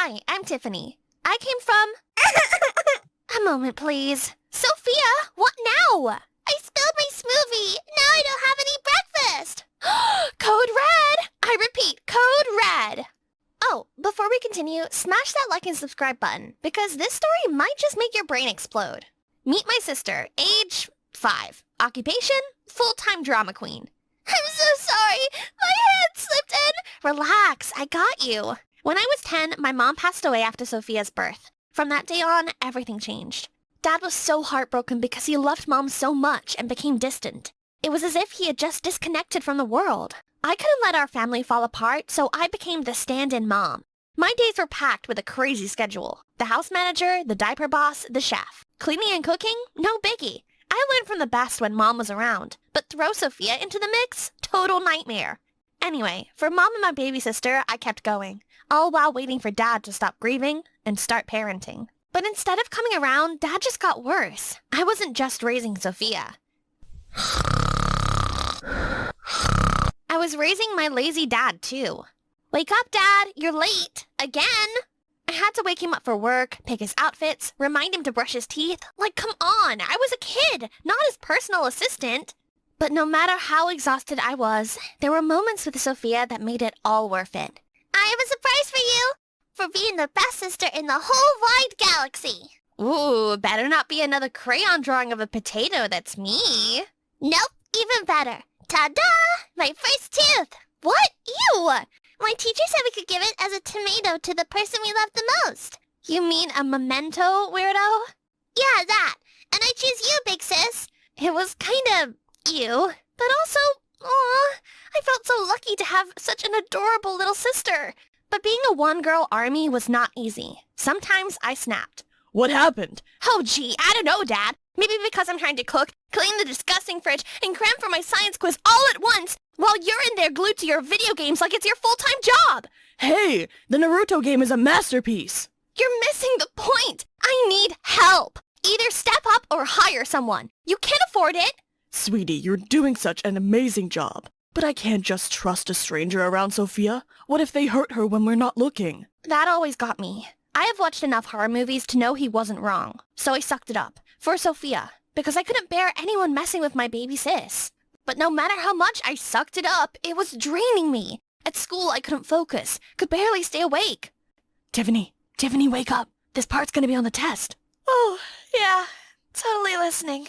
Hi, I'm Tiffany. I came from... A moment, please. Sophia, what now? I spilled my smoothie. Now I don't have any breakfast. Code red! I repeat, code red. Oh, before we continue, smash that like and subscribe button, because this story might just make your brain explode. Meet my sister, age 5. Occupation, full-time drama queen. I'm so sorry. My hand slipped in. Relax, I got you. When I was 10, my mom passed away after Sophia's birth. From that day on, everything changed. Dad was so heartbroken because he loved Mom so much and became distant. It was as if he had just disconnected from the world. I couldn't let our family fall apart, so I became the stand-in mom. My days were packed with a crazy schedule. The house manager, the diaper boss, the chef. Cleaning and cooking? No biggie. I learned from the best when Mom was around. But throw Sophia into the mix? Total nightmare. Anyway, for Mom and my baby sister, I kept going, all while waiting for Dad to stop grieving and start parenting. But instead of coming around, Dad just got worse. I wasn't just raising Sophia. I was raising my lazy dad, too. Wake up, Dad! You're late! Again! I had to wake him up for work, pick his outfits, remind him to brush his teeth. Like, come on! I was a kid, not his personal assistant. But no matter how exhausted I was, there were moments with Sophia that made it all worth it. I have a surprise for you! For being the best sister in the whole wide galaxy. Ooh, better not be another crayon drawing of a potato that's me. Nope, even better. Ta-da! My first tooth! What? Ew! My teacher said we could give it as a tomato to the person we love the most. You mean a memento, weirdo? Yeah, that. And I choose you, big sis. It was kind of ew, but also, aw, I felt so lucky to have such an adorable little sister. But being a one-girl army was not easy. Sometimes I snapped. What happened? Oh, gee, I don't know, Dad. Maybe because I'm trying to cook, clean the disgusting fridge, and cram for my science quiz all at once, while you're in there glued to your video games like it's your full-time job. Hey, the Naruto game is a masterpiece. You're missing the point. I need help. Either step up or hire someone. You can't afford it. Sweetie, you're doing such an amazing job. But I can't just trust a stranger around Sophia. What if they hurt her when we're not looking? That always got me. I have watched enough horror movies to know he wasn't wrong. So I sucked it up. For Sophia. Because I couldn't bear anyone messing with my baby sis. But no matter how much I sucked it up, it was draining me. At school, I couldn't focus. Could barely stay awake. Tiffany, wake up. This part's gonna be on the test. Oh, yeah. Totally listening.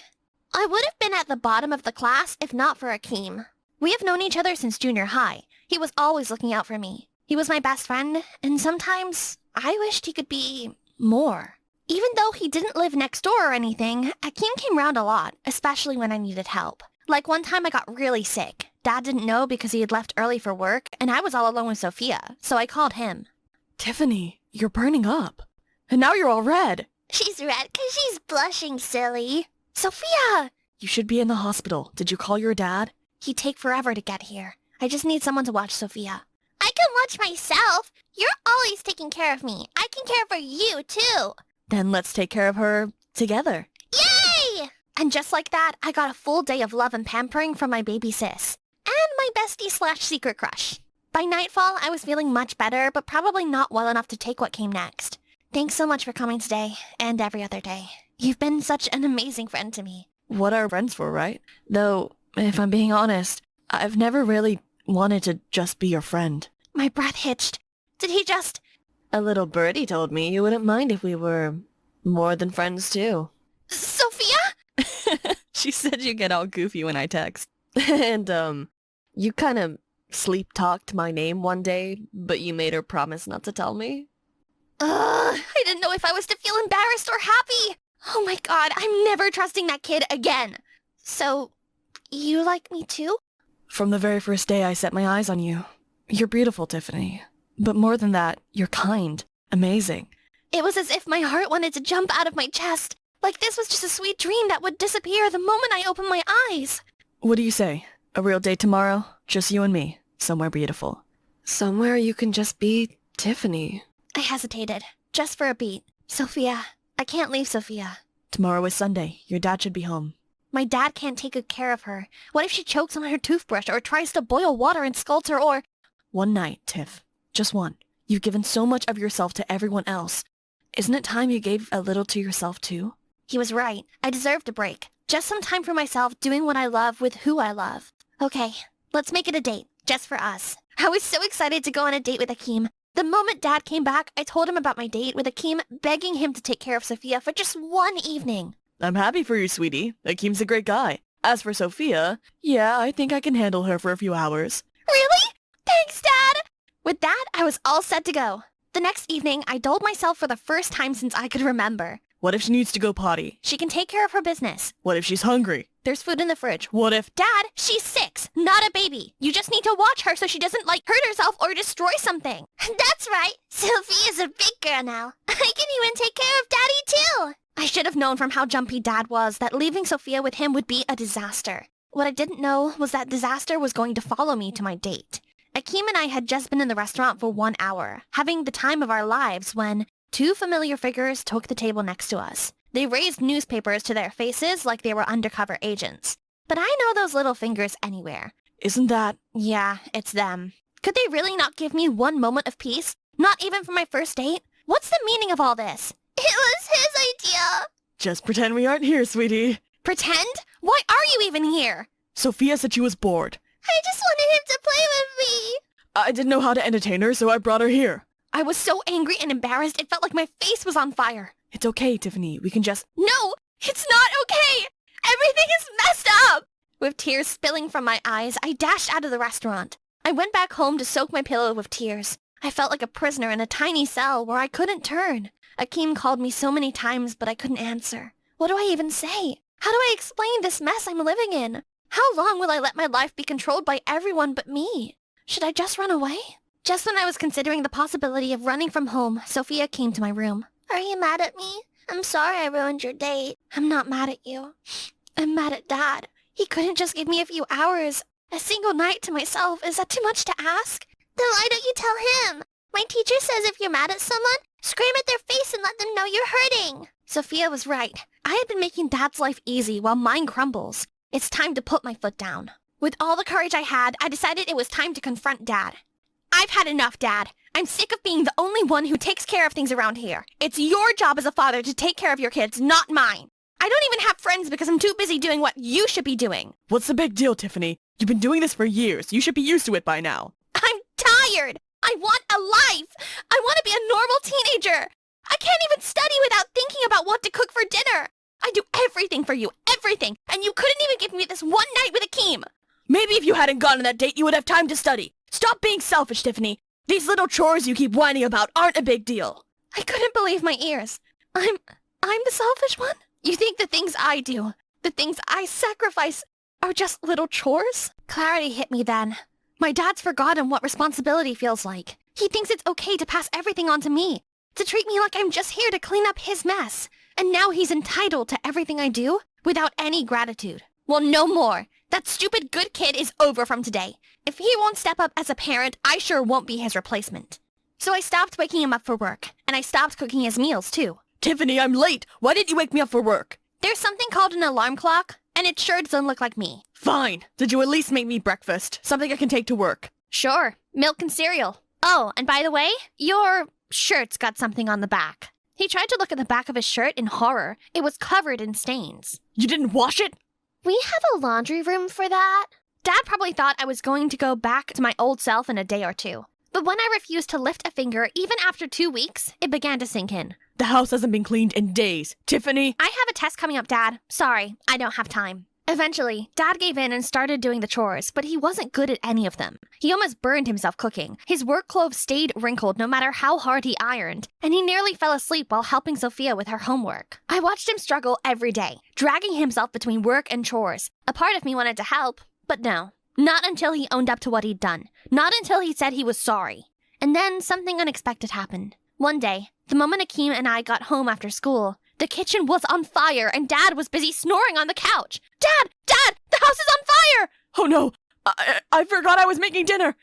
I would have been at the bottom of the class if not for Akeem. We have known each other since junior high. He was always looking out for me. He was my best friend, and sometimes I wished he could be more. Even though he didn't live next door or anything, Akeem came round a lot, especially when I needed help. Like one time I got really sick. Dad didn't know because he had left early for work, and I was all alone with Sophia, so I called him. Tiffany, you're burning up. And now you're all red. She's red because she's blushing, silly. Sophia! You should be in the hospital. Did you call your dad? He'd take forever to get here. I just need someone to watch Sophia. I can watch myself. You're always taking care of me. I can care for you, too. Then let's take care of her together. Yay! And just like that, I got a full day of love and pampering from my baby sis. And my bestie/secret crush. By nightfall, I was feeling much better, but probably not well enough to take what came next. Thanks so much for coming today, and every other day. You've been such an amazing friend to me. What are friends for, right? Though, if I'm being honest, I've never really wanted to just be your friend. My breath hitched. Did he just... A little birdie told me you wouldn't mind if we were more than friends, too. Sophia? She said you get all goofy when I text. And, you kind of sleep-talked my name one day, but you made her promise not to tell me. I didn't know if I was to feel embarrassed or happy. Oh my god, I'm never trusting that kid again. So, you like me too? From the very first day I set my eyes on you. You're beautiful, Tiffany. But more than that, you're kind. Amazing. It was as if my heart wanted to jump out of my chest. Like this was just a sweet dream that would disappear the moment I opened my eyes. What do you say? A real date tomorrow? Just you and me. Somewhere beautiful. Somewhere you can just be Tiffany. I hesitated. Just for a beat. Sophia. I can't leave Sophia. Tomorrow is Sunday. Your dad should be home. My dad can't take good care of her. What if she chokes on her toothbrush or tries to boil water and scalds her or... One night, Tiff. Just one. You've given so much of yourself to everyone else. Isn't it time you gave a little to yourself too? He was right. I deserved a break. Just some time for myself doing what I love with who I love. Okay, let's make it a date, just for us. I was so excited to go on a date with Akeem. The moment Dad came back, I told him about my date with Akeem, begging him to take care of Sophia for just one evening. I'm happy for you, sweetie. Akeem's a great guy. As for Sophia, yeah, I think I can handle her for a few hours. Really? Thanks, Dad! With that, I was all set to go. The next evening, I doled myself for the first time since I could remember. What if she needs to go potty? She can take care of her business. What if she's hungry? There's food in the fridge. What if... Dad, she's 6, not a baby. You just need to watch her so she doesn't, hurt herself or destroy something. That's right. Sophia's a big girl now. I can even take care of Daddy, too. I should have known from how jumpy Dad was that leaving Sophia with him would be a disaster. What I didn't know was that disaster was going to follow me to my date. Akeem and I had just been in the restaurant for 1 hour, having the time of our lives when 2 familiar figures took the table next to us. They raised newspapers to their faces like they were undercover agents. But I know those little fingers anywhere. Isn't that... Yeah, it's them. Could they really not give me one moment of peace? Not even for my first date? What's the meaning of all this? It was his idea. Just pretend we aren't here, sweetie. Pretend? Why are you even here? Sophia said she was bored. I just wanted him to play with me. I didn't know how to entertain her, so I brought her here. I was so angry and embarrassed, it felt like my face was on fire. It's okay, Tiffany. We can just... No, it's not okay. Everything is messed up. With tears spilling from my eyes, I dashed out of the restaurant. I went back home to soak my pillow with tears. I felt like a prisoner in a tiny cell where I couldn't turn. Akeem called me so many times, but I couldn't answer. What do I even say? How do I explain this mess I'm living in? How long will I let my life be controlled by everyone but me? Should I just run away? Just when I was considering the possibility of running from home, Sophia came to my room. Are you mad at me? I'm sorry I ruined your date. I'm not mad at you. I'm mad at Dad. He couldn't just give me a few hours. A single night to myself, is that too much to ask? Then why don't you tell him? My teacher says if you're mad at someone, scream at their face and let them know you're hurting. Sophia was right. I had been making Dad's life easy while mine crumbles. It's time to put my foot down. With all the courage I had, I decided it was time to confront Dad. I've had enough, Dad. I'm sick of being the only one who takes care of things around here. It's your job as a father to take care of your kids, not mine. I don't even have friends because I'm too busy doing what you should be doing. What's the big deal, Tiffany? You've been doing this for years. You should be used to it by now. I'm tired. I want a life. I want to be a normal teenager. I can't even study without thinking about what to cook for dinner. I do everything for you, everything, and you couldn't even give me this one night with Akeem. Maybe if you hadn't gone on that date, you would have time to study. Stop being selfish, Tiffany. These little chores you keep whining about aren't a big deal. I couldn't believe my ears. I'm the selfish one? You think the things I do, the things I sacrifice, are just little chores? Clarity hit me then. My dad's forgotten what responsibility feels like. He thinks it's okay to pass everything on to me, to treat me like I'm just here to clean up his mess. And now he's entitled to everything I do without any gratitude. Well, no more. That stupid good kid is over from today. If he won't step up as a parent, I sure won't be his replacement. So I stopped waking him up for work, and I stopped cooking his meals too. Tiffany, I'm late. Why didn't you wake me up for work? There's something called an alarm clock, and it sure doesn't look like me. Fine. Did you at least make me breakfast? Something I can take to work. Sure. Milk and cereal. Oh, and by the way, your shirt's got something on the back. He tried to look at the back of his shirt in horror. It was covered in stains. You didn't wash it? We have a laundry room for that. Dad probably thought I was going to go back to my old self in a day or two. But when I refused to lift a finger, even after 2 weeks, it began to sink in. The house hasn't been cleaned in days. Tiffany! I have a test coming up, Dad. Sorry, I don't have time. Eventually, Dad gave in and started doing the chores, but he wasn't good at any of them. He almost burned himself cooking. His work clothes stayed wrinkled no matter how hard he ironed, and he nearly fell asleep while helping Sophia with her homework. I watched him struggle every day, dragging himself between work and chores. A part of me wanted to help, but no. Not until he owned up to what he'd done. Not until he said he was sorry. And then something unexpected happened. One day, the moment Akeem and I got home after school, the kitchen was on fire and Dad was busy snoring on the couch. Dad! Dad! The house is on fire! Oh no! I forgot I was making dinner!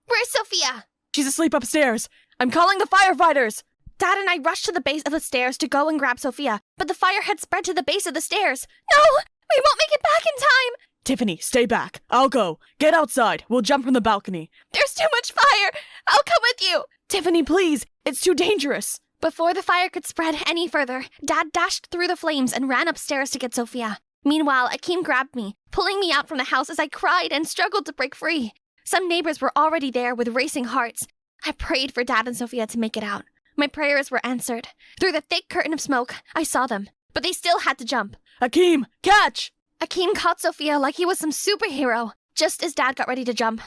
Where's Sophia? She's asleep upstairs. I'm calling the firefighters! Dad and I rushed to the base of the stairs to go and grab Sophia, but the fire had spread to the base of the stairs. No! We won't make it back in time! Tiffany, stay back. I'll go. Get outside. We'll jump from the balcony. There's too much fire! I'll come with you! Tiffany, please. It's too dangerous. Before the fire could spread any further, Dad dashed through the flames and ran upstairs to get Sophia. Meanwhile, Akeem grabbed me, pulling me out from the house as I cried and struggled to break free. Some neighbors were already there with racing hearts. I prayed for Dad and Sophia to make it out. My prayers were answered. Through the thick curtain of smoke, I saw them, but they still had to jump. Akeem, catch! Akeem caught Sophia like he was some superhero, just as Dad got ready to jump.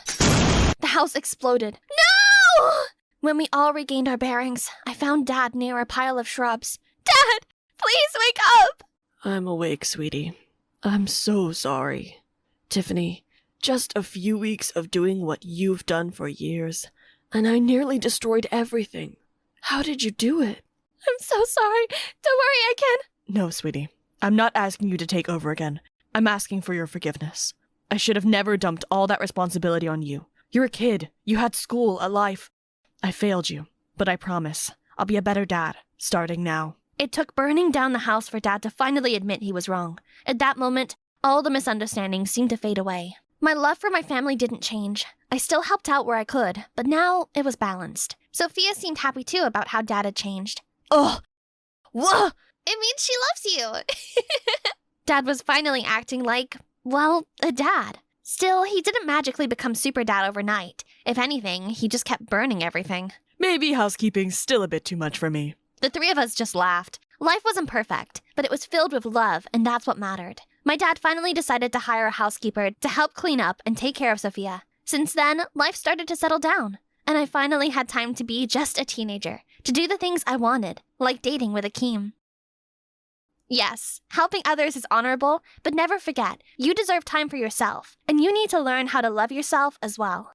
The house exploded. No! When we all regained our bearings, I found Dad near a pile of shrubs. Dad, please wake up! I'm awake, sweetie. I'm so sorry. Tiffany, just a few weeks of doing what you've done for years, and I nearly destroyed everything. How did you do it? I'm so sorry. Don't worry, I can. No, sweetie. I'm not asking you to take over again. I'm asking for your forgiveness. I should have never dumped all that responsibility on you. You're a kid. You had school, a life. I failed you, but I promise I'll be a better dad, starting now. It took burning down the house for Dad to finally admit he was wrong. At that moment, all the misunderstandings seemed to fade away. My love for my family didn't change. I still helped out where I could, but now it was balanced. Sophia seemed happy too about how Dad had changed. Ugh! What? It means she loves you. Dad was finally acting like, well, a dad. Still, he didn't magically become super dad overnight. If anything, he just kept burning everything. Maybe housekeeping's still a bit too much for me. The three of us just laughed. Life wasn't perfect, but it was filled with love, and that's what mattered. My dad finally decided to hire a housekeeper to help clean up and take care of Sophia. Since then, life started to settle down, and I finally had time to be just a teenager, to do the things I wanted, like dating with Akeem. Yes, helping others is honorable, but never forget, you deserve time for yourself, and you need to learn how to love yourself as well.